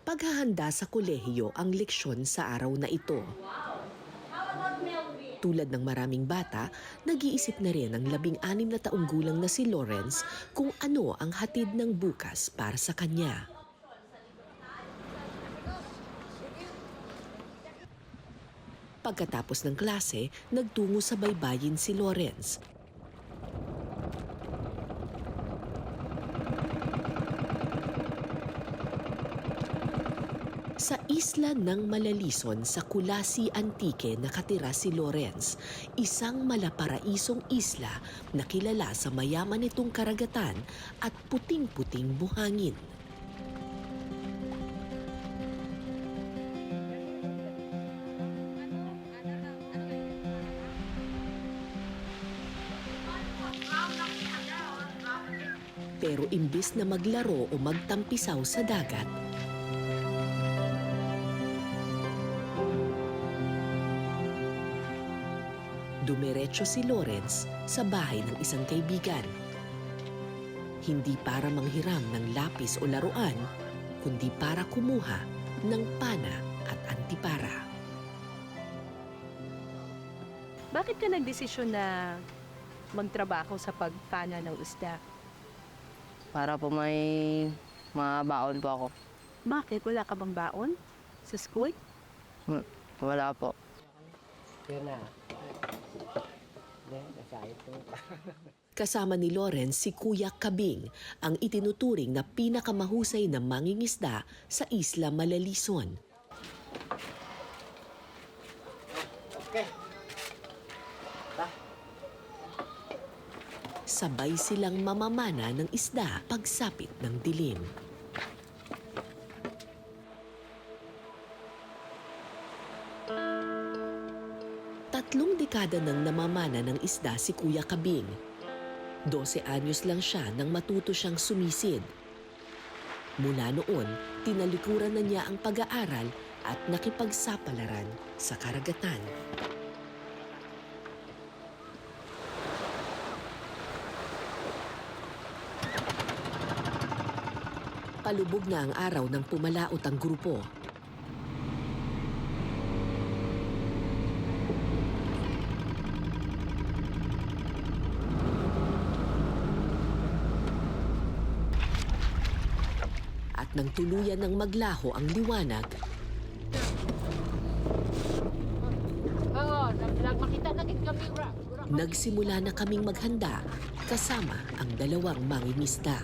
Paghahanda sa kolehiyo ang leksyon sa araw na ito. Tulad ng maraming bata, nag-iisip na rin ang 16 na taong gulang na si Lawrence kung ano ang hatid ng bukas para sa kanya. Pagkatapos ng klase, nagtungo sa baybayin si Lawrence. Sa isla ng Malalison sa Kulasi Antique nakatira si Lawrence, isang malaparaisong isla na kilala sa mayaman nitong karagatan at puting-puting buhangin. Pero imbis na maglaro o magtampisaw sa dagat, dumiretso si Lawrence sa bahay ng isang kaibigan. Hindi para manghiram ng lapis o laruan, kundi para kumuha ng pana at antipara. Bakit ka nagdesisyon na magtrabaho sa pagpana ng isda? Para po may mabaon po ako. Bakit? Wala ka bang baon sa school? Wala po. Kasama ni Lawrence si Kuya Kabing, ang itinuturing na pinakamahusay na mangingisda sa Isla Malalison. Sabay silang mamamana ng isda pagsapit ng dilim. Tatlong dekada nang namamana ng isda si Kuya Kabing. 12 anyos lang siya nang matuto siyang sumisid. Mula noon, tinalikuran na niya ang pag-aaral at nakipagsapalaran sa karagatan. Palubog na ang araw nang pumalaot ang grupo. At nang tuluyan ng maglaho ang liwanag, nagsimula na kaming maghanda kasama ang dalawang mangingisda.